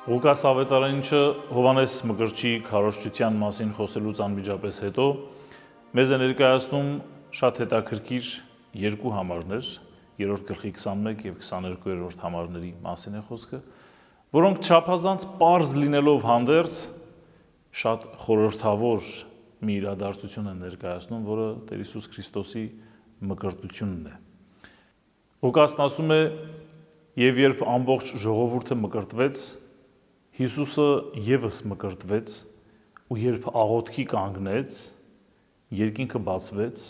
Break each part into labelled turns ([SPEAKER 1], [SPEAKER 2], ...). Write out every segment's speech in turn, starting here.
[SPEAKER 1] Ղուկաս ավետարանիչը Հովհաննես Մկրտչի քարոզչության մասին խոսելուց անմիջապես հետո մեզ է ներկայացնում շատ հետաքրքիր երկու համարներ, 3-րդ գլխի 21 եւ 22-րդ համարների մասին է խոսքը, որոնք չափազանց պարզ լինելով հանդերձ շատ խորհրդավոր մի իրադարձություն են ներկայացնում, որը Տեր Հիսուս Քրիստոսի մկրտությունն է։ Ղուկասն ասում է, եւ երբ ամբողջ ժողովուրդը մկրտվեց, Հիսուսը եւս մկրտվեց, ու երբ աղոթքի կանգնեց, երկինքը բացվեց,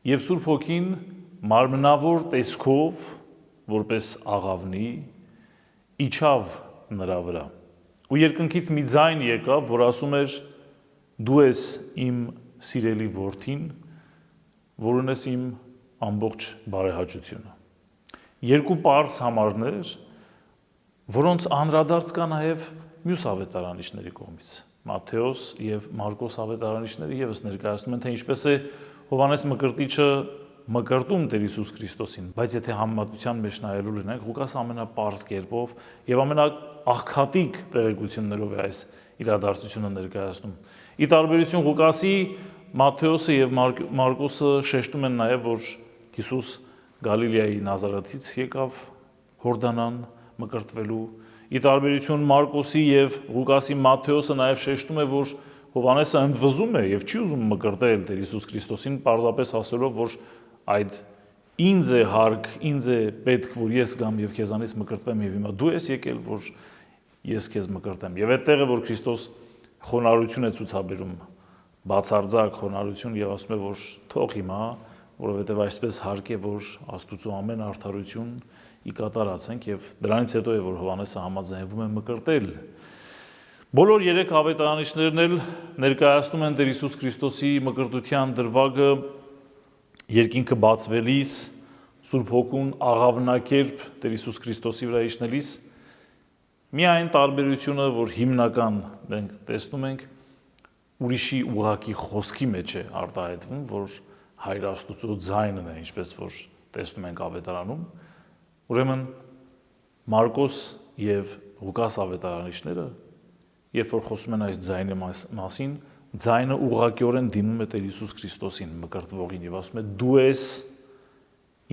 [SPEAKER 1] եւ Սուրբ Հոգին մարմնավոր տեսքով, որպես աղավնի, իջավ նրա վրա։ Ու երկնքից մի ձայն եկավ, որ ասում էր. «Դու ես իմ սիրելի որդին, որն ես իմ ամբողջ բարեհաճությունը»։ Երկու պարզ համարներ, որոնց անդրադարձ կա նաև մյուս ավետարանիչների կողմից։ Մատթեոս եւ Մարկոս ավետարանիչները եւս ներկայացնում են, թե ինչպես է Հովհաննես Մկրտիչը մկրտում Տեր Հիսուս Քրիստոսին, բայց եթե համեմատության մեջ նայելու լինենք, Ղուկասը ամենապարզ կերպով եւ ամենաաղքատիկ տեղեկություններով է այս իրադարձությունը ներկայացնում։ Ի տարբերություն Ղուկասի, Մատթեոսը եւ Մարկոսը շեշտում են նաեւ, որ Հիսուս Գալիլեայի Նազարեթից եկավ Հորդանան մկրտվելու։ Ի տարբերություն Մարկոսի եւ Ղուկասի, Մատթեոսը նաեւ շեշտում է, որ Հովհաննեսը ընդվզում է եւ չի ուզում մկրտել Տեր Հիսուս Քրիստոսին, պարզապես ասելով, որ այդ ինձ է հարկ, ինձ է պետք, որ ես գամ եւ քեզանից մկրտվեմ եւ հիմա դու ես եկել, որ ես քեզ մկրտեմ։ Եվ այդտեղ է, որ Քրիստոս խոնարհություն է ցուցաբերում, բացարձակ խոնարհություն եւ ասում է, որ թող հիմա, որովհետեւ այսպես հարկ է, որ Աստծո ամեն արդարություն ի կատարացենք եւ դրանից հետո է, որ Հովհաննեսը համաձայնվում է մկրտել։ Բոլոր երեք ավետարանիչներն էլ ներկայացնում են Տեր Հիսուս Քրիստոսի մկրտության դրվագը երկինքը բացվելիս, Սուրբ Հոգուն աղավնակերպ Տեր Հիսուս Քրիստոսի վրա իջնելիս, միայն տարբերությունը, որ հիմնական մենք տեսնում ենք, ուրիշի ուղակի խոսքի մեջ է արտահայտվում, որ Հայր Աստծո ձայնն է, ինչպես որ տեսնում ենք ավետարանում։ Ուրեմն Մարկոս եւ Ղուկաս ավետարանիչները, երբ որ խոսում են այս ձայնի մասին, ձայնը ուղղակիորեն դիմում է Տեր Հիսուս Քրիստոսին, մկրտվողին, եւ ասում է. «Դու ես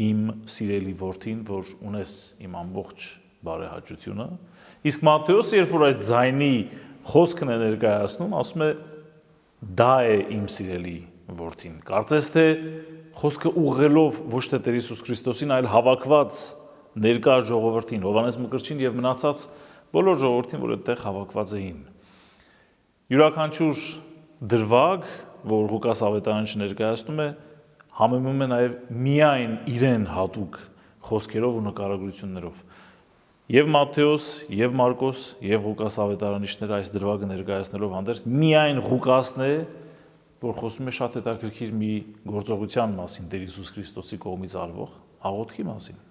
[SPEAKER 1] իմ սիրելի որդին, որ ունես իմ ամբողջ բարեհաճությունը»։ Իսկ Մատթեոսը, երբ որ այս ձայնի խոսքն է ներկայացնում, ասում է. «Դա է իմ սիրելի որդին»։ Կարծես թե խոսքը ուղղելով ոչ թե Տեր Հիսուս Քրիստոսին, այլ հավաքված ներկա ժողովրդին, Հովհաննես Մկրտչին եւ մնացած բոլոր ժողովրդին, որ այդտեղ հավաքված էին։ Յուրաքանչյուր դրվագ, որ Ղուկաս ավետարանիչը ներկայացնում է, համեմում է նաեւ միայն իրեն հատուկ խոսքերով ու նկարագրություններով։ Եվ Մատթեոս, եւ Մարկոս, եւ Ղուկաս ավետարանիչները այս դրվագը ներկայացնելով հանդերձ միայն Ղուկասն է, որ խոսում է շատ հետաքրքիր մի գործողության մասին Տեր Հիսուս Քրիստոսի կողմից արվող աղոթքի մասին։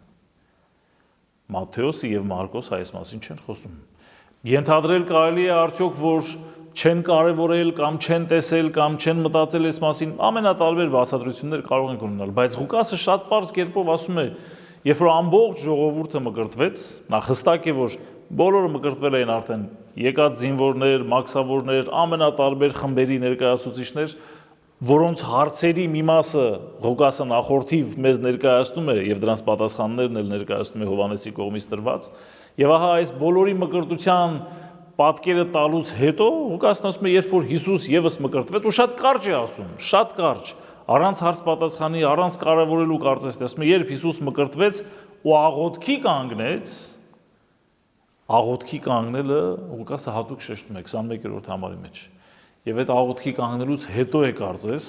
[SPEAKER 1] Մատթեոսը եւ Մարկոսը այս մասին չեն խոսում։ Ենթադրել կարելի է արդյոք, որ չեն կարևորել կամ չեն տեսել կամ չեն մտածել այս մասին, ամենատարբեր բացատրություններ կարող են ունենալ, բայց Ղուկասը շատ պարզ կերպով ասում է, երբ որ ամբողջ ժողովուրդը մկրտվեց, նախ հստակ է, որ բոլորը մկրտվել էին արդեն եկած զինվորներ, մաքսավորներ, ամենատարբեր խմբերի ներկայացուցիչներ, որոնց հարցերի մի մասը Ղուկասը նախորդիվ մեզ ներկայացնում է եւ դրանց պատասխաններն էլ ներկայացնում է Հովհաննեսի կողմից տրված, եւ ահա այս բոլորի մկրտության պատկերը տալուց հետո Ղուկասն ասում է, երբ որ Հիսուս եւս մկրտվեց, ու շատ կարճ է ասում, շատ կարճ, առանց հարց պատասխանի, առանց կարևորելու կարծես թե ասում է, երբ Հիսուս մկրտվեց ու աղոթքի կանգնեց, աղոթքի կանգնելը Ղուկասը հատուկ շեշտում է 21-րդ համարի մեջ։ Եվ այդ աղոթքի կանգնելուց հետո է կարծես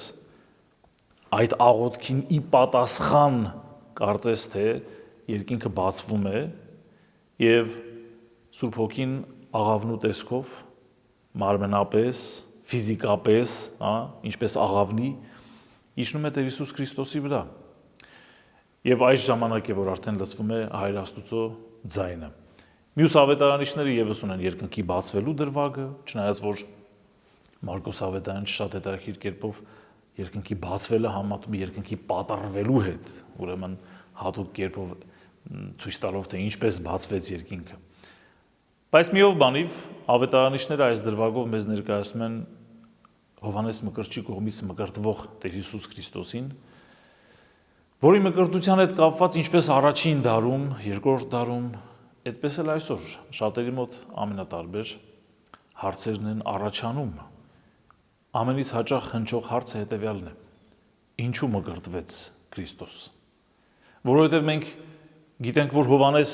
[SPEAKER 1] այդ աղոթքին ի պատասխան կարծես թե երկինքը բացվում է եւ Սուրբ Հոգին աղավնու տեսքով մարմնապես, ֆիզիկապես, ինչպես աղավնի իջնում է Տեր Հիսուս Քրիստոսի վրա։ Եվ այս ժամանակ է, որ արդեն լսվում է Հայր Աստծո ձայնը։ Մյուս ավետարանիչները եւս ունեն երկնքի բացվելու դրվագը, չնայած որ Մարկոս ավետարանիչը շատ հետաքրքիր կերպով երկնքի բացվելը համատում երկնքի պատառվելու հետ, ուրեմն հատուկ կերպով ցույց տալով թե ինչպես բացվեց երկինքը։ Բայց միով բանիվ ավետարանիչները այս դրվագով մեզ ներկայացնում են Հովհաննես Մկրտչի կողմից մկրտվող Տեր Հիսուս Քրիստոսին, որի մկրտության հետ կապված ինչպես առաջին դարում, երկրորդ դարում, այդպես էլ այսօր շատերի մոտ ամենատարբեր հարցերն են առաջանում։ Ամենից հաճախ հնչող հարցը հետևյալն է. ինչու մկրտվեց Քրիստոս։ Որովհետև մենք գիտենք, որ Հովհաննես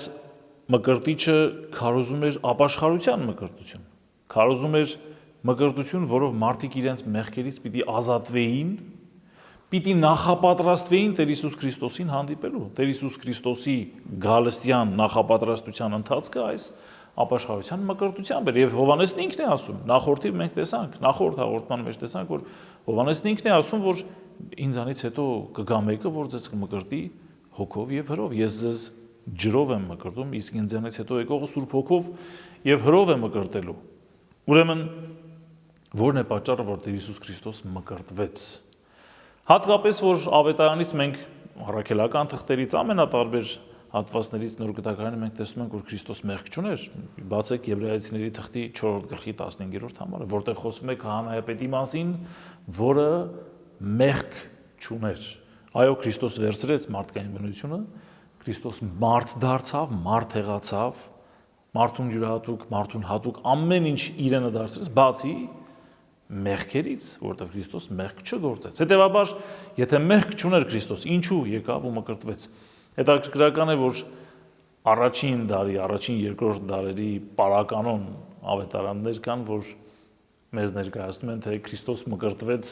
[SPEAKER 1] Մկրտիչը քարոզում էր ապաշխարության մկրտություն, քարոզում էր մկրտություն, որով մարդիկ իրենց մեղքերից պիտի ազատվեին, պիտի նախապատրաստվեին Տեր Հիսուս Քրիստոսին հանդիպելու։ Տեր Հիսուս Քրիստոսի գալստյան նախապատրաստության ընթացքը այս ապաշխարության մկրտությամբ էր, եւ Հովհաննեսն ինքն է ասում, նախորդիվ մենք տեսանք, նախորդ հաղորդման մեջ տեսանք, որ Հովհաննեսն ինքն է ասում, որ ինձանից հետո կգա մեկը, որ ձեզ կմկրտի հոգով եւ հրով, ես ձեզ ջրով եմ մկրտում, իսկ ինձանից հետո եկողը Սուրբ Հոգով եւ հրով է մկրտելու։ Ուրեմն որն է պատճառը, որ Տեր Հիսուս Քրիստոս մկրտվեց։ Հատկապես որ ավետարանից մենք առաքելական թղթերից ամենատարբեր հատվածներից Նոր Գտակարանում մենք տեսնում ենք, որ Քրիստոս մեղք չուներ։ Բացեք Եբրայեցիների թղթի 4-րդ գլխի 15-րդ համարը, որտեղ խոսվում է քահանայապետի մասին, որը մեղք չուներ։ Այո, Քրիստոս վերցրեց մարդկային բնությունը, Քրիստոս մարդ դարձավ, մարդ եղացավ, մարդուն յուրահատուկ, մարդուն հատուկ ամեն ինչ իրենը դարձրեց, բացի մեղքերից, որտեղ Քրիստոս մեղք չգործեց։ Հետևաբար, եթե մեղք չուներ Քրիստոս, ինչու եկավ ու մկրտվեց։ Հետաքրքրական է, որ առաջին դարի, առաջին երկրորդ դարերի պարականոն ավետարաններ կան, որ մեզ ներկայացնում են, թե Քրիստոս մկրտվեց,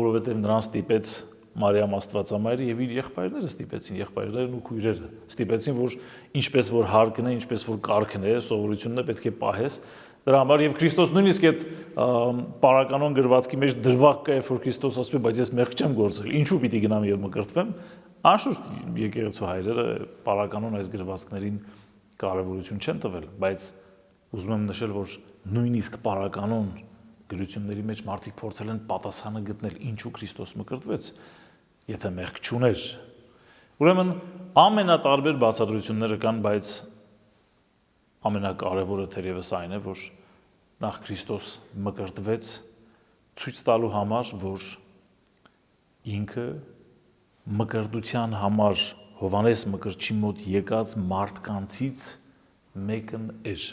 [SPEAKER 1] որովհետև նրան ստիպեց Մարիամ Աստվածամայրը եւ իր եղբայրները ստիպեցին, եղբայրներն ու քույրերը ստիպեցին, որ ինչպես որ հարկն է, ինչպես որ կարգն է, սովորությունն է, պետք է պահես։ Դրա համար եւ Քրիստոս նույնիսկ այդ պարականոն գրվածքի մեջ դրվագ կա, որ Քրիստոս ասում է, բայց ես մեղք չեմ գործել, ինչու պիտի գնամ եւ մկրտվեմ։ Անշուշտ եկեղեցու հայրերը պարականոն այս գրվածքներին կարևորություն չեն տվել, բայց ուզում եմ նշել, որ նույնիսկ պարականոն գրությունների մեջ մարդիկ փորձել են պատասխանը գտնել, ինչու Քրիստոս մկրտվեց, եթե մեղք չուներ։ Ուրեմն ամենատարբեր բացատրությունները կան, բայց ամենակարևորը թերևս այն է, որ նախ Քրիստոս մկրտվեց ցույց տալու համար, որ ինքը մկրտության համար Հովհաննես Մկրտչի մոտ եկած մարդկանցից մեկն էր։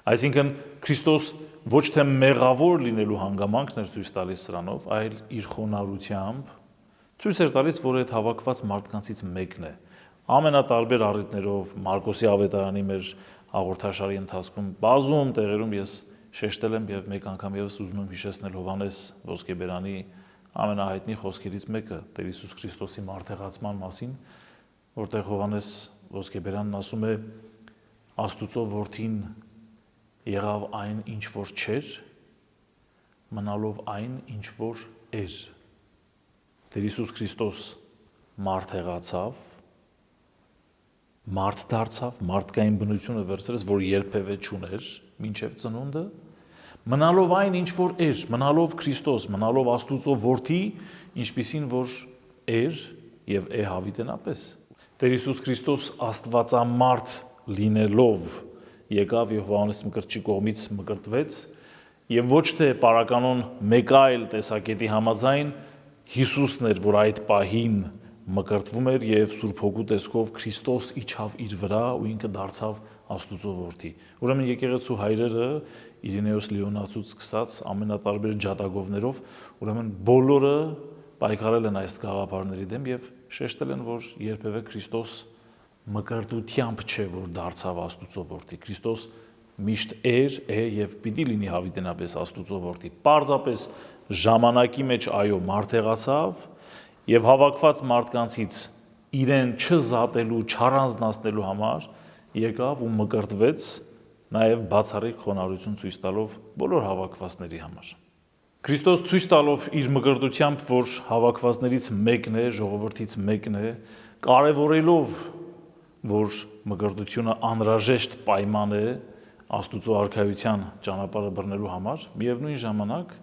[SPEAKER 1] Այսինքն Քրիստոս ոչ թե մեղավոր լինելու հանգամանքն էր ցույց տալիս սրանով, այլ իր խոնարհությամբ ցույց էր տալիս, որ այդ հավաքված մարդկանցից մեկն է։ Ամենատարբեր առիթներով Մարկոսի ավետարանի մեր հաղորդաշարի ընթացքում բազում տեղերում ես շեշտել եմ եւ մեկ անգամ եւս ուզում եմ հիշեցնել Հովհաննես Ոսկեբերանի ամենահայտնի խոսքերից մեկը Տեր Հիսուս Քրիստոսի մարդեղացման մասին, որտեղ Հովհաննես Ոսկեբերանն ասում է. Աստուծո որդին եղավ այն, ինչ որ չէր, մնալով այն, ինչ որ էր։ Տեր Հիսուս Քրիստոս մարդ եղացավ, մարդ դարձավ, մարդկային բնությունը վերցրեց, որ երբևէ չուներ, մինչև ծնունդը, մնալով այն, ինչ որ էր, մնալով Քրիստոս, մնալով Աստուծո որդի, ինչպիսին որ էր եւ է հավիտենապես։ Տեր Հիսուս Քրիստոս Աստվածամարդ լինելով եկավ եւ Հովհաննես Մկրտչի կողմից մկրտվեց եւ ոչ թե պարականոն մեկ այլ տեսակետի համաձայն Հիսուսն էր, որ այդ պահին մկրտվում էր եւ Սուրբ Հոգու տեսքով Քրիստոս իջավ իր վրա ու ինքը դարձավ Աստուծո որդի։ Ուրեմն եկեղեցու հայրերը Իրինեոս Լիոնացուց սկսած ամենատարբեր ջատագովներով, ուրեմն բոլորը պայքարել են այս գաղափարների դեմ եւ շեշտել են, որ երբևէ Քրիստոս մկրտությամբ չէ, որ դարձավ Աստուծո որդի։ Քրիստոս միշտ էր, է եւ պիտի լինի հավիտենապես Աստուծո որդի։ Պարզապես ժամանակի մեջ այո, մարդ եղացավ եւ հավաքված մարդկանցից իրեն չզատելու, չառանձնացնելու համար եկավ ու մկրտվեց, նաեւ բացառիկ խոնարհություն ցույց տալով բոլոր հավաքվածների համար։ Քրիստոս ցույց տալով իր մկրտությամբ, որ հավաքվածներից մեկն է, ժողովրդից մեկն է, կարևորելով, որ մկրտությունը անհրաժեշտ պայման է Աստուծո արքայության ճանապարհը բռնելու համար, միևնույն ժամանակ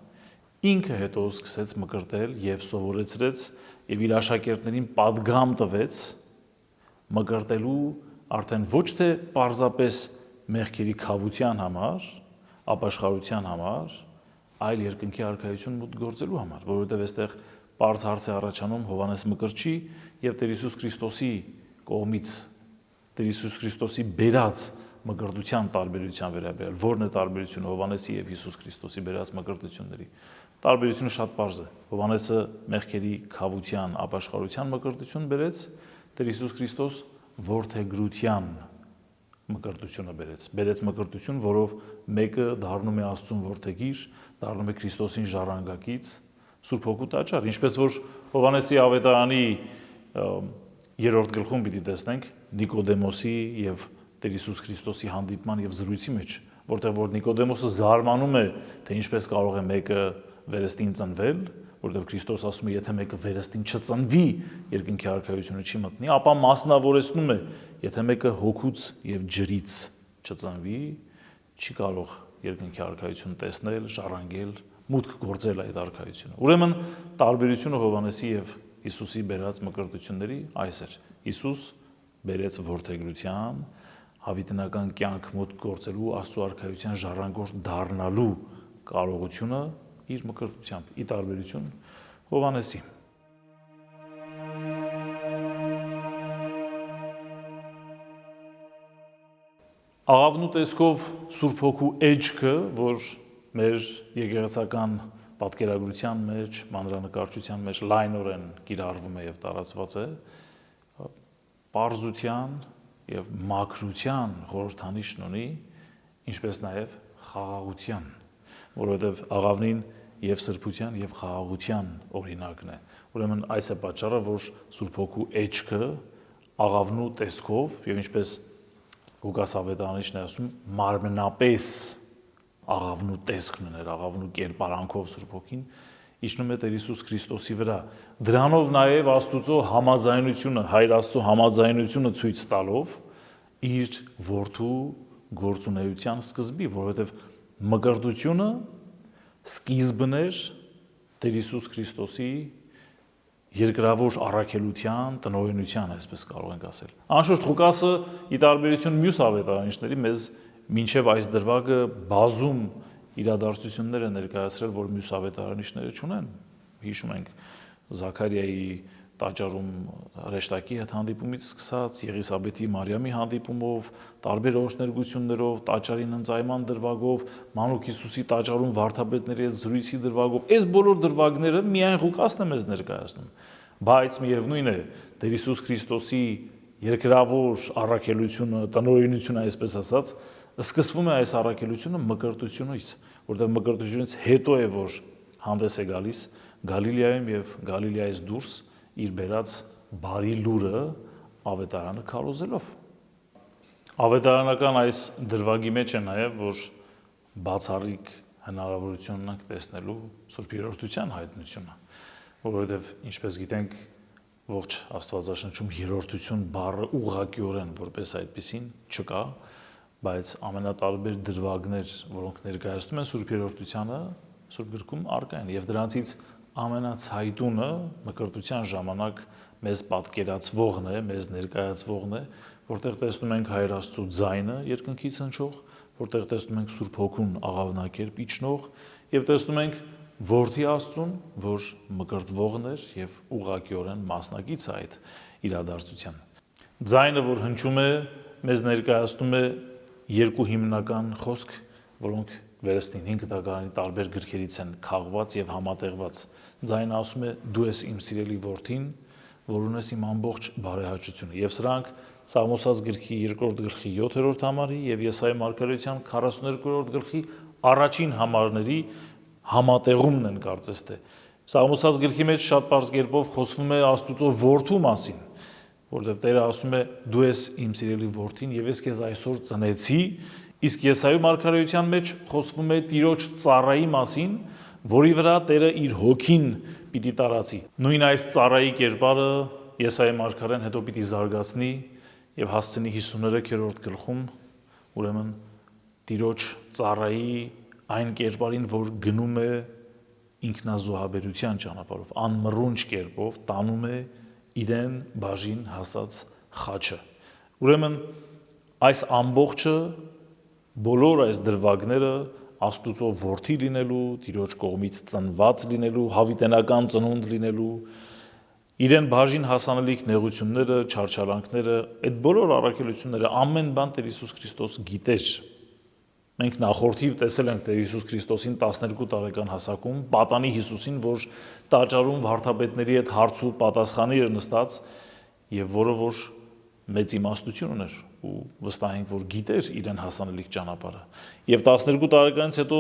[SPEAKER 1] ինքը հետո սկսեց մկրտել եւ սովորեցրեց եւ իր աշակերտներին պատգամ տվեց մկրտելու արդեն ոչ թե պարզապես մեղքերի քավության համար, ապաշխարության համար, այլ երկնքի արքայություն մուտք գործելու համար, որովհետև այստեղ պարզ հարց է առաջանում Հովհաննես Մկրտչի եւ Տեր Հիսուս Քրիստոսի կողմից Տեր Հիսուս Քրիստոսի բերած մկրտության տարբերության վերաբերյալ։ Որն է տարբերությունը Հովհաննեսի եւ Հիսուս Քրիստոսի բերած մկրտությունների։ Տարբերությունը շատ պարզ է։ Հովհաննեսը մեղքերի քավության, ապաշխարության մկրտություն բերեց, Տեր Հիսուս Քրիստոս որդեգրության մկրտությունը բերեց մկրտություն, որով մեկը դառնում է Աստծուն որդեգիր, դառնում է Քրիստոսին ժառանգակից, Սուրբ Հոգու տաճար, ինչպես որ Հովհաննեսի ավետարանի 3-րդ գլխում պիտի տեսնենք Նիկոդեմոսի եւ Տեր Հիսուս Քրիստոսի հանդիպման եւ զրույցի մեջ, որտեղ որ Նիկոդեմոսը զարմանում է, թե ինչպես կարող է մեկը վերստին ծնվել, որտեղ Քրիստոս ասում է, եթե մեկը վերստին չծնվի, երկնքի արքայությունը չի մտնի, ապա մասնավորեցնում է, եթե մեկը հոգուց եւ ջրից չծնվի, չի կարող երկնքի արքայություն տեսնել, ժառանգել, մուտք գործել այդ արքայությունը։ Ուրեմն տարբերությունը Հովհաննեսի եւ Հիսուսի բերած մկրտությունների այս էր։ Հիսուս բերեց որդեգրության, հավիտենական կյանք մուտք գործելու, Աստծո արքայության ժառանգորդ դառնալու կարողությունը իր մկրտությամբ, ի տարբերություն Հովհաննեսի։ Աղավնու տեսքով Սուրբ Հոգու էջքը, որ մեր եկեղեցական պատկերագրության մեջ, մանրանկարչության մեջ լայնորեն կիրառվում է եւ տարածված է, պարզության եւ մաքրության խորհրդանիշն ունի, ինչպես նաեւ խաղաղության, որովհետեւ աղավնին եւ սրբության եւ խաղաղության օրինակն է։ Ուրեմն այս է պատճառը, որ Սուրբ Հոգու էջքը աղավնու տեսքով եւ ինչպես Ղուկաս ավետարանիչն է ասում, մարմնապես աղավնու տեսքն ուներ, աղավնու կերպարանքով Սուրբ Հոգին իջնում է Տեր Հիսուս Քրիստոսի վրա։ Դրանով նաև Աստուծո համաձայնությունը, Հայր Աստծո համաձայնությունը ցույց տալով իր որդու գործունեության սկզբի, որովհետև մկրտությունը սկիզբն էր Տեր Հիսուս Քրիստոսի երկրավոր առաքելության, տնօրինության, այսպես կարող ենք ասել։ Անշուշտ Ղուկասը ի տարբերություն մյուս ավետարանիչների մեզ մինչև այս դրվագը բազում իրադարձություններ է ներկայացրել, որ մյուս ավետարանիչները չունեն։ Հիշում ենք Զաքարիայի տաճարում հրեշտակի հետ հանդիպումից սկսած, Եղիսաբեթի Մարիամի հանդիպումով, տարբեր օրհներգություններով, տաճարին ընծայման դրվագով, Մանուկ Հիսուսի տաճարում վարդապետների հետ զրույցի դրվագով, այս բոլոր դրվագները միայն Ղուկասն է մեզ ներկայացնում։ Բայց միևնույն է, Տեր Հիսուս Քրիստոսի երկրավոր առաքելությունը, տնօրինությունը, այսպես ասած, սկսվում է այս առաքելությունը մկրտությունից, որտեղ մկրտությունից հետո է, որ հանդես է գալիս Գալիլեայում եւ Գալիլեայից դուրս իր բերած բարի լուրը ավետարանը քարոզելով։ Ավետարանական այս դրվագի մեջ է նաեւ, որ բացառիկ հնարավորություն ունենք տեսնելու Սուրբ Երրորդության հայտնությունը, որովհետեւ ինչպես գիտենք, ողջ Աստվածաշնչում երրորդություն բառը ուղղակիորեն որպես այդպեսին չկա, բայց ամենատարբեր դրվագներ, որոնք ներկայացնում են Սուրբ Երրորդությանը, Սուրբ գրքում առկա են, եւ դրանցից ամենացայտունը մկրտության ժամանակ մեզ պատկերացվողն է, մեզ ներկայացվողն է, որտեղ տեսնում ենք Հայր Աստծո ձայնը երկնքից հնչող, որտեղ տեսնում ենք Սուրբ Հոգուն աղավնակերպ իջնող եւ տեսնում ենք Որդի Աստծուն, որ մկրտվողն էր եւ ուղղակիորեն մասնակից է այդ իրադարձության։ Ձայնը, որ հնչում է, մեզ ներկայացնում է երկու հիմնական խոսք, որոնք վերստին 5 տակարանի տարբեր գրքերից են քաղված եւ համատեղված։ Ձայնը ասում է՝ «Դու ես իմ սիրելի որդին, որ ունես իմ ամբողջ բարեհաճությունը»։ Եվ սրանք Սաղմոս գրքի 2-րդ գլխի 7-րդ համարի եւ Եսայի մարգարեության 42-րդ գլխի առաջին համարների համատեղումն են կարծես թե։ Սաղմոս գրքի մեջ շատ པարզ կերպով խոսվում է Աստուծո որդու մասին, որտեղ Տերը ասում է՝ «Դու ես իմ սիրելի որդին եւ ես քեզ այսօր ծնեցի», իսկ Եսայի մարգարեության մեջ խոսվում է Տիրոջ ծառայի մասին, որի վրա Տերը իր հոգին պիտի տարածի։ Նույն այս ծառայի կերպարը Եսայի մարգարեն հետո պիտի զարգացնի եւ հասցնի 53-րդ գլխում, ուրեմն Տիրոջ ծառայի այն կերպարին, որ գնում է ինքնազոհաբերության ճանապարհով, անմռունչ կերպով տանում է իրեն բաժին հասած խաչը։ Ուրեմն այս ամբողջը բոլոր այս դրվագները Աստուծո որդի լինելու, Տիրոջ կողմից ծնված լինելու, հավիտենական ծնունդ լինելու, իրեն բաժին հասանելիք նեղությունները, չարչարանքները, այդ բոլոր առաքելությունները ամեն բան Տեր Հիսուս Քրիստոս գիտեր։ Մենք նախորդիվ տեսել ենք Տեր Հիսուս Քրիստոսին 12 տարեկան հասակում, պատանի Հիսուսին, որ տաճարում վարդապետների հետ հարց ու պատասխանի էր նստած, եւ որը որ մեծ իմաստություն ուներ ու վստահ ենք, որ գիտեր իրեն հասանելիք ճանապարհը։ Եվ 12 տարեկանից հետո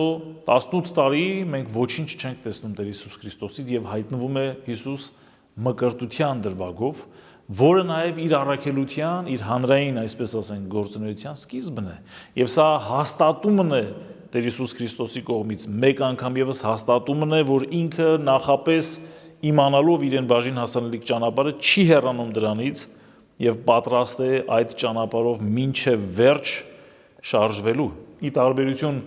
[SPEAKER 1] 18 տարի մենք ոչինչ չենք տեսնում Տեր Հիսուս Քրիստոսից եւ հայտնվում է Հիսուս մկրտության դրվագով, որը նաև իր առաքելության, իր հանրային, այսպես ասենք, գործունեության սկիզբն է։ Եվ սա հաստատումն է Տեր Հիսուս Քրիստոսի կողմից, մեկ անգամ եւս հաստատումն է, որ ինքը նախապես իմանալով իրեն բաժին հասանելիք ճանապարհը չի հեռանում դրանից եւ պատրաստ է այդ ճանապարհով մինչեւ վերջ շարժվելու։ Ի տարբերություն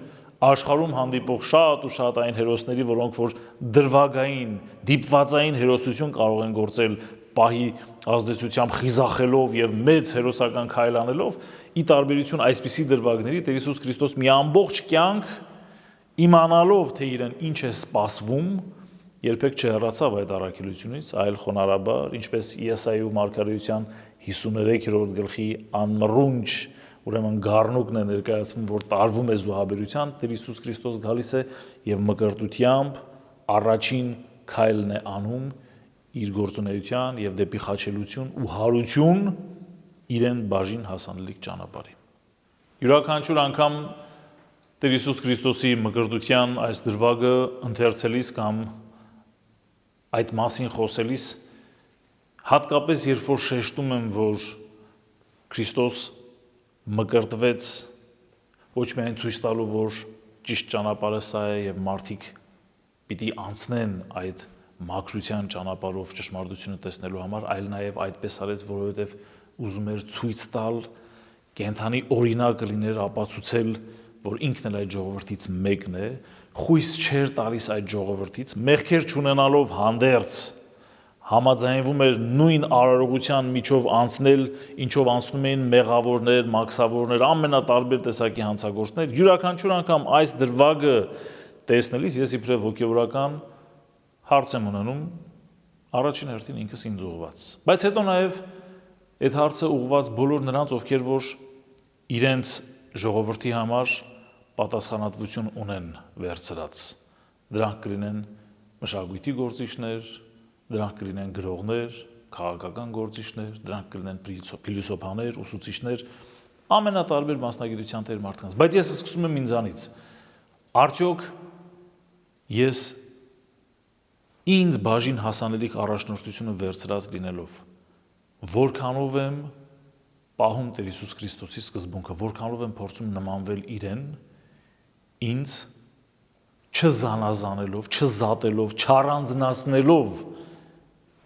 [SPEAKER 1] աշխարհում հանդիպող շատ ու շատ այն հերոսների, որոնք որ դրվագային, դիպվածային հերոսություն կարող են գործել պահի ազդեցությամբ խիզախելով եւ մեծ հերոսական քայլ անելով, ի տարբերություն այսպիսի դրվագների Տեր Հիսուս Քրիստոս մի ամբողջ կյանք իմանալով թե իրեն ինչ է սպասվում, երբեք չհեռացավ այդ առաքելությունից, այլ խոնարհաբար, ինչպես Եսայու մարգարեության 53-րդ գլխի անմռունչ, ուրեմն գառնուկն է ներկայացվում, որ տարվում է զոհաբերության, Տեր Հիսուս Քրիստոս գալիս է եւ մկրտությամբ առաջին քայլն է անում իր գործունեության եւ դեպի խաչելություն ու հարություն իրեն բաժին հասանելիք ճանապարհի։ Յուրաքանչյուր անգամ Տեր Հիսուս Քրիստոսի մկրտության այս դրվագը ընթերցելիս կամ այդ մասին խոսելիս, հատկապես երբ որ շեշտում եմ, որ Քրիստոս մկրտվեց ոչ միայն ցույց տալու, որ ճիշտ ճանապարհը սա է եւ մարդիկ պիտի անցնեն այդ մաքրության ճանապարհով ճշմարտությունը տեսնելու համար, այլ նաեւ այդպես արեց, որովհետեւ ուզում էր ցույց տալ, կենթանի օրինակը լիներ, ապացուցել, որ ինքն էլ այդ ժողովրդից մեկն է, խույս չէր տալիս այդ ժողովրդից, մեղքեր չունենալով հանդերձ համաձայնվում էր նույն արարողության միջով անցնել, ինչով անցնում էին մեղավորներ, մաքսավորներ, ամենատարբեր տեսակի հանցագործներ, յուրաքանչյուր անգամ այս դրվագը տեսնելիս ես իբրև հոգևորական հարց եմ ունենում, առաջին հերթին ինքս ինձ ուղղված։ Բայց հետո նաև այդ հարցը ուղղված բոլոր նրանց, ովքեր որ իրենց ժողովրդի համար պատասխանատվություն ունեն վերցրած։ Դրանք կլինեն մշակույթի գործիչներ, դրանք կլինեն գրողներ, քաղաքական գործիչներ, դրանք կլինեն փիլիսոփաներ, ուսուցիչներ, ամենատարբեր մասնագիտության տեր մարդկանց։ Բայց ես սկսում եմ ինձանից։ Արդյոք ես ինձ բաժին հասանելիք առաջնորդությունը վերցրած լինելով, որքանով եմ պահում Տեր Հիսուս Քրիստոսի սկզբունքը, որքանով եմ փորձում նմանվել իրեն, ինձ չզանազանելով, չզատելով, չառանձնացնելով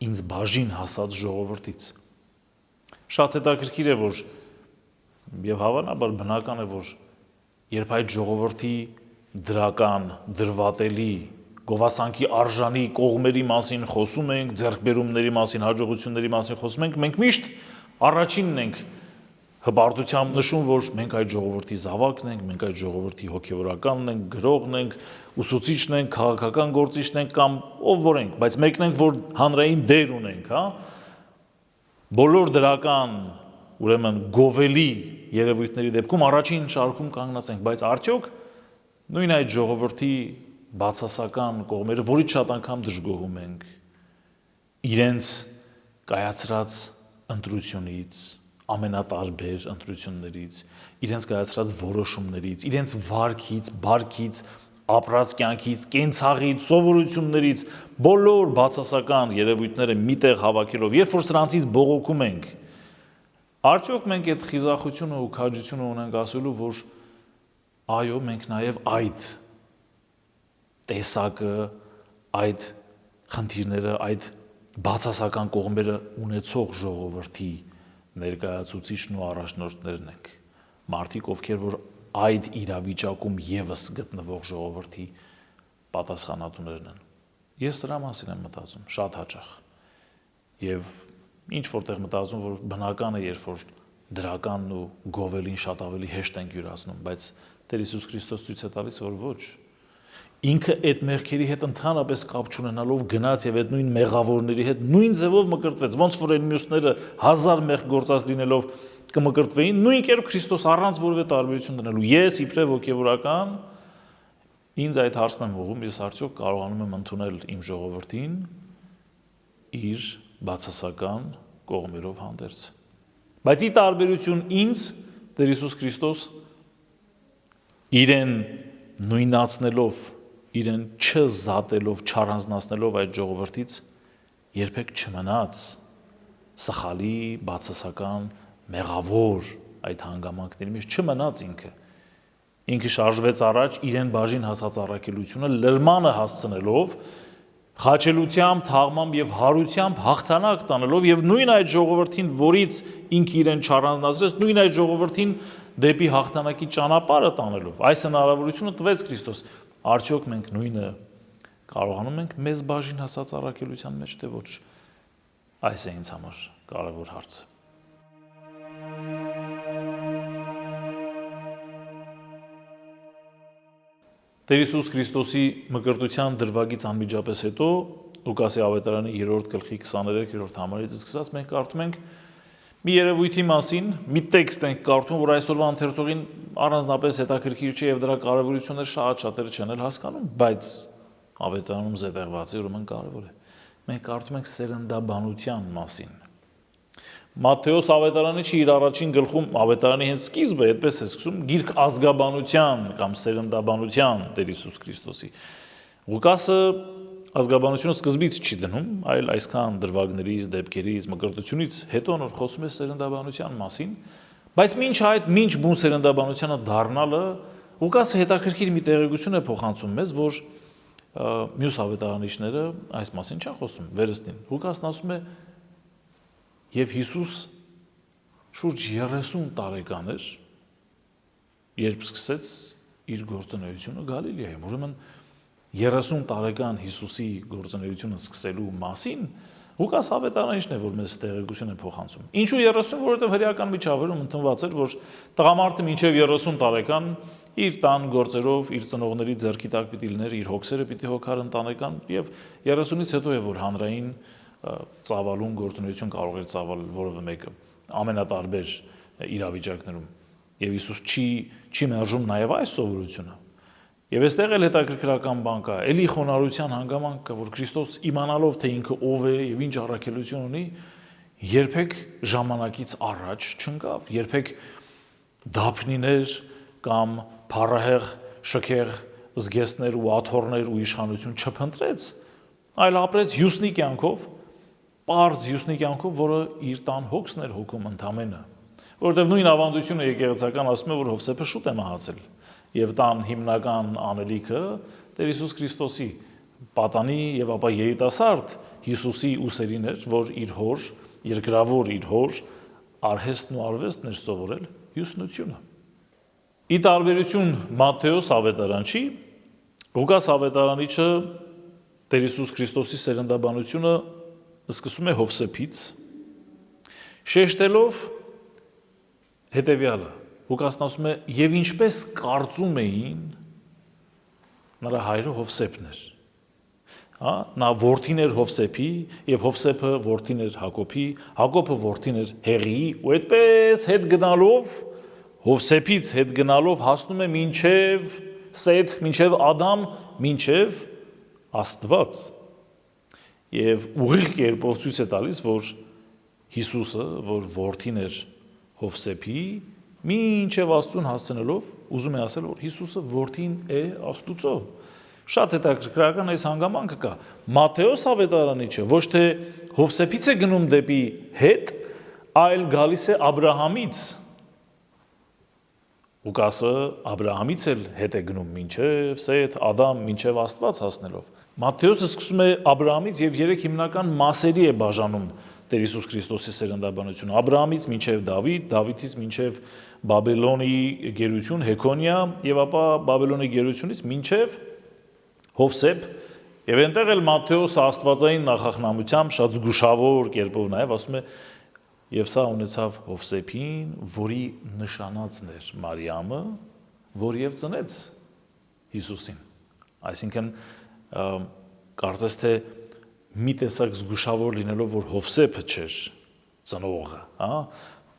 [SPEAKER 1] ինձ բաժին հասած ժողովրդից։ Շատ հետաքրքիր է, որ եւ հավանաբար բնական է, որ երբ այդ ժողովրդի դրական, դրվատելի, գովասանքի արժանի կողմերի մասին խոսում ենք, ձեռքբերումների մասին, հաջողությունների մասին խոսում ենք, մենք միշտ առաջինն ենք հպարտությամբ նշում, որ մենք այդ ժողովրդի զավակն ենք, մենք այդ ժողովրդի հոգևորականն ենք, գրողն ենք, ուսուցիչն ենք, քաղաքական գործիչն ենք կամ ով որ ենք, բայց մեկն ենք, որ հանրային դեր ունենք, հա։ Բոլոր դրական, ուրեմն գովելի երևույթների դեպքում առաջին շարքում կանգնած ենք, բայց արդյոք նույն այդ ժողովրդի բացասական կողմերը, որից շատ անգամ դժգոհում ենք, իրենց կայացրած ընտրությունից, ամենատարբեր ընտրություններից, իրենց կայացրած որոշումներից, իրենց վարքից, բարքից, ապրած կյանքից, կենցաղից, սովորություններից, բոլոր բացասական երևույթները միտեղ հավաքելով, երբ որ սրանցից բողոքում ենք, արդյոք մենք այդ խիզախությունը ու քաջությունը ունենք ասելու, որ այո, մենք նաև այդ տեսակը, այդ խնդիրները, այդ բացասական կողմերը ունեցող ժողովրդի ներկայացուցիչն ու առաջնորդներն ենք, մարդիկ, ովքեր որ այդ իրավիճակում եւս գտնվող ժողովրդի պատասխանատուներն են։ Ես դրա մասին եմ մտածում շատ հաճախ։ Եվ ինչ որտեղ մտածում, որ բնական է, երբ որ դրականն ու գովելին շատ ավելի հեշտ ենք յուրացնում, բայց Տեր Հիսուս Քրիստոս ցույց է տալիս, որ ոչ։ Ինքը այդ մեղքերի հետ ընդհանրապես կապ չունենալով գնաց եւ այդ նույն մեղավորների հետ նույն ձևով մկրտվեց, ոնց որ այն մյուսները 1000 մեղք գործած լինելով կմկրտվեին, նույն կերպ Քրիստոս առանց որևէ տարբերություն դնելու։ Ես իբրև հոգևորական ինձ այդ հարցն եմ ուղղում, ես արդյոք կարողանում եմ ընդունել իմ ժողովրդին իր բացասական կողմերով հանդերձ։ Բայց ի տարբերություն ինձ Տեր Հիսուս Քրիստոս իրեն նույնացնելով, իրեն չզատելով, չառանձնացնելով այդ ժողովրդից երբեք չմնաց սխալի, բացասական, մեղավոր այդ հանգամանքների մեջ չմնաց ինքը շարժվեց առաջ իրեն բաժին հասած առաքելությունը լրմանը հասցնելով, խաչելությամբ, թաղմամբ եւ հարությամբ հաղթանակ տանելով եւ նույն այդ ժողովրդին, որից ինքը իրեն չառանձնացրեց, նույն այդ ժողովրդին դեպի հաղթանակի ճանապարհը տանելով։ Այս հնարավորությունը տվեց Քրիստոս։ Արդյոք մենք նույնը կարողանում ենք մեզ բաժին հասած առաքելության մեջ, թե ոչ։ Այս է ինձ համար կարևոր հարցը։ Տեր Հիսուս Քրիստոսի մկրտության դրվագից անմիջապես հետո Լուկասի ավետարանի 3-րդ գլխի 23-րդ համարից սկսած մենք կարդում ենք մի երևույթի մասին, մի տեքստ ենք կարդում, որ այսօրվա ընթերցողին առանձնապես հետաքրքիր չէ եւ դրա կարևորությունը շատ-շատերը չեն էլ հասկանում, բայց ավետարանում զետեղված է, ուրեմն կարևոր է։ Մենք կարդում ենք սերնդաբանության մասին։ Մատթեոս ավետարանը չի իր առաջին գլխում ավետարանի հենց սկիզբը այդպես է սկսում գիրք ազգաբանության կամ սերնդաբանության Տեր Հիսուս Քրիստոսի։ Ղուկասը ազգաբանությունը սկզբից չի դնում, այլ այսքան դրվագներից, դեպքերից, մկրտությունից հետո նոր խոսում է սերնդաբանության մասին, բայց մինչ բուն սերնդաբանությանը դառնալը Ղուկասը հետաքրքիր մի տեղեկություն է փոխանցում մեզ, որ մյուս ավետարանիչները այս մասին չեն խոսում, վերստին։ Ղուկասն ասում է Եվ Հիսուս շուրջ 30 տարեկան էր, երբ սկսեց իր գործունեությունը Գալիլեայում։ Ուրեմն 30 տարեկան Հիսուսի գործունեությունը սկսելու մասին Ղուկաս ավետարանիչն է, որ մեզ տեղեկություն է փոխանցում։ Ինչու 30, որովհետև հրեական միջավայրում ընդունված էր, որ տղամարդը մինչև 30 տարեկան իր տան գործերով, իր ծնողների ձեռքի տակ պիտի լիներ, իր հոգսերը պիտի հոգար ընտանեկան, եւ 30-ից հետո է որ հանրային ծավալուն գործունեություն կարող էր ծավալել որևէ մեկը ամենատարբեր իրավիճակներում եւ Հիսուս չի մերժում նաեւ այս սովորությունը եւ այստեղ էլ հետաքրքրական բան կա էլի խոնարհության հանգամանք կա որ Քրիստոս իմանալով թե ինքը ով է եւ ինչ առաքելություն ունի երբեք ժամանակից առաջ չընկավ երբեք դափնիներ կամ փառահեղ շքեղ զգեստներ ու աթոռներ ու իշխանություն չփնտրեց այլ ապրեց հյուսնի կյանքով Պարզ հյուսնի կյանքով, որը իր տան հոգսն էր հոգում ընդամենը, որովհետև նույն ավանդությունը եկեղեցական ասում է, որ Հովսեփը շուտ է մահացել, եւ տան հիմնական անելիքը Տեր Հիսուս Քրիստոսի պատանի եւ ապա երիտասարդ Հիսուսի ուսերին էր, որ իր հոր, երկրավոր իր հոր արհեստն ու արվեստն էր սովորել հյուսնությունը։ Ի տարբերություն Մատթեոս ավետարանչի, Ղուկաս ավետարանիչը Տեր Հիսուս Քրիստոսի սերնդաբանությունը սկսում է Հովսեփից շեշտելով հետևյալը Ղուկասն ասում է եւ ինչպես կարծում էին նրա հայրը Հովսեփն էր նա որդին էր Հովսեփի եւ Հովսեփը որդին էր Հակոբի Հակոբը որդին էր Հեղիի ու այդպես հետ գնալով Հովսեփից հետ գնալով հասնում է մինչև Սեթ մինչև Ադամ մինչև Աստված Եվ ուղիղ կերպով ցույց է տալիս, որ Հիսուսը, որ որդին էր Հովսեփի, մինչև Աստծուն հասցնելով, ուզում է ասել, որ Հիսուսը որդին է Աստուծո։ Շատ հետաքրքրական այս հանգամանքը կա։ Մատթեոս ավետարանիչը ոչ թե Հովսեփից է գնում դեպի հետ, այլ գալիս է Աբրահամից։ Ղուկասը Աբրահամից էլ հետ է գնում մինչև Սեթ, Ադամ, մինչև Աստված հասնելով։ Մատթեոսը սկսում է Աբրահամից եւ 3 հիմնական մասերի է բաժանում Տեր Հիսուս Քրիստոսի սերնդաբանությունը։ Աբրահամից մինչև Դավիթ, Դավիթից մինչև Բաբելոնի գերություն, Հեքոնիա եւ ապա Բաբելոնի գերությունից մինչև Հովսեփ եւ այնտեղ էլ Մատթեոսը աստվածային նախախնամությամբ շատ զգուշավոր կերպով նաեւ ասում է եւ սա ունեցավ Հովսեփին, որի նշանածն էր Մարիամը, որ եւ ծնեց Հիսուսին։ Այսինքն կարծես թե մի տեսակ զգուշավոր լինելով, որ Հովսեփը չէր ծնողը, հա,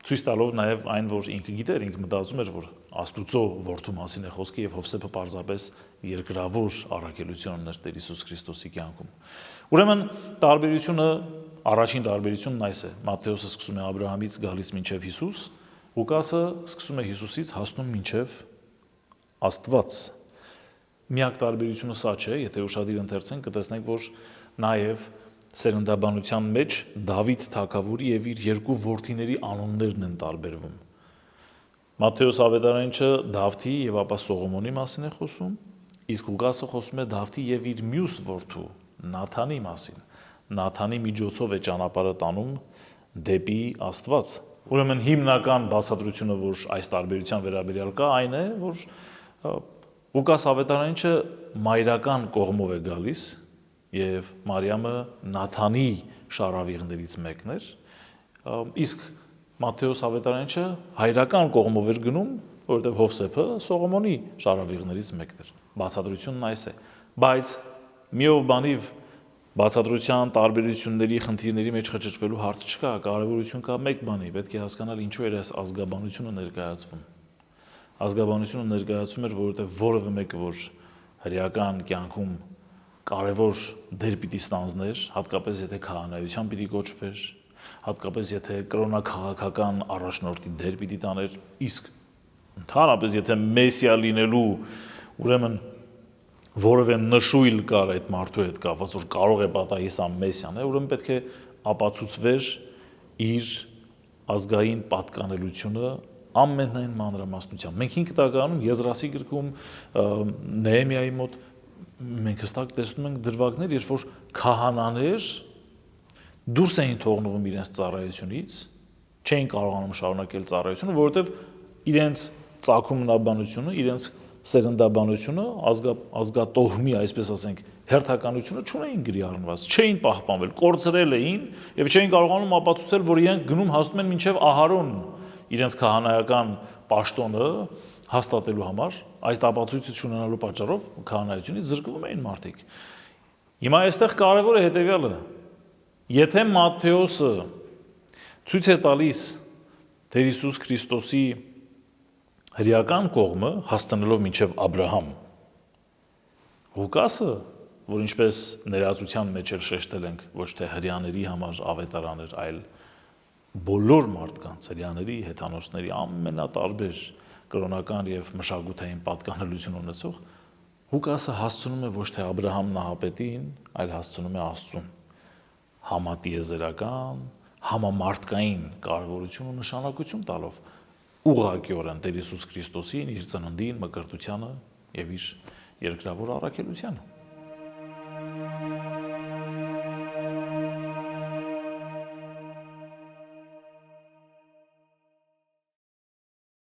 [SPEAKER 1] ցույց տալով նաև այն, որ ինքը գիտեր, ինքը մտածում էր, որ Աստուծո որդու մասին է խոսքը եւ Հովսեփը պարզապես երկրավոր առաքելություն ուներ Տեր Հիսուս Քրիստոսի կյանքում։ Ուրեմն տարբերությունը, առաջին տարբերությունն այս է. Մատթեոսը սկսում է Աբրահամից գալիս մինչև Հիսուս, Ղուկասը սկսում է Հիսուսից հասնում մինչև Աստված։ Միակ տարբերությունը սա չէ, եթե ուշադիր ընթերցենք, կտեսնենք, որ նաև սերնդաբանության մեջ Դավիթ թագավորի եւ իր երկու որդիների անուններն են տարբերվում։ Մատթեոս ավետարանիչը Դավթի եւ ապա Սողոմոնի մասին է խոսում, իսկ Ղուկասը խոսում է Դավթի եւ իր մյուս որդու Նաթանի մասին։ Նաթանի միջոցով է ճանապարհը տանում դեպի Աստված։ Ուրեմն հիմնական բացատրությունը, որ այս տարբերության վերաբերյալ կա, այն է, որ Ղուկաս ավետարանիչը մայրական կողմով է գալիս եւ Մարիամը Նաթանի շարավիղներից մեկն էր, իսկ Մատթեոս ավետարանիչը հայրական կողմով էր գնում, որովհետեւ Հովսեփը Սողոմոնի շարավիղներից մեկն էր։ Բացատրությունն այս է, բայց միով բանիվ բացատրության տարբերությունների խնդիրների մեջ խճճվելու հարց չկա, կարևորություն կա մեկ բանի, պետք է հասկանալ ինչու էր այս ազգաբանությունը ներկայացվում։ Ազգաբանությունը ներկայացվում էր, որովհետեւ որևէ մեկը, որ հրեական կյանքում կարևոր դեր պիտի ստանձներ, հատկապես եթե քահանայության պիտի կոչվեր, հատկապես եթե կրոնաքաղաքական առաջնորդի դեր պիտի տաներ, իսկ ընդհանրապես եթե մեսիա լինելու, ուրեմն որևէ նշույլ կար այդ մարդու հետ կապված, որ կարող է պատահի սա մեսիան է, ուրեմն պետք է ապացուցվեր իր ազգային պատկանելությունը ամենայն մանրամասնությամբ։ Մենք 5 տականում Եզրասի գրքում Նեհեմիայի մոտ մենք հստակ տեսնում ենք դրվագներ, երբ որ քահանաներ դուրս էին թողնվում իրենց ծառայությունից, չէին կարողանում շարունակել ծառայությունը, որովհետև իրենց ծագումնաբանությունը, իրենց սերնդաբանությունը, ազգատոհմի, այսպես ասենք, հերթականությունը չունեին գրի առնված, չէին պահպանվել, կորցրել էին եւ չէին կարողանում ապացուցել, որ իրենք գնում հասնում են մինչեւ Ահարոն իրենց քահանայական պաշտոնը հաստատելու համար, այդ ապացույցը չունենալու պատճառով քահանայությունից զրկվում էին մարդիկ։ Հիմա այստեղ կարևոր է հետևյալը. եթե Մատթեոսը ցույց է տալիս Տեր Հիսուս Քրիստոսի հրեական կողմը հասցնելով մինչև Աբրահամ, Ղուկասը, որ ինչպես ներածության մեջ էլ շեշտել ենք, ոչ թե հրեաների համար ավետարան էր, այլ բոլոր մարդկանց, հրեաների, հեթանոսների ամենատարբեր կրոնական եւ մշակութային պատկանելություն ունեցող, Ղուկասը հասցնում է ոչ թե Աբրահամ նահապետին, այլ հասցնում է Աստծուն համատիեզերական, համամարտկային կարևորություն ու նշանակություն տալով ուղղակիորեն Տեր Հիսուս Քրիստոսին, իր ծննդին, մկրտությանը եւ իր երկրավոր առաքելությանը։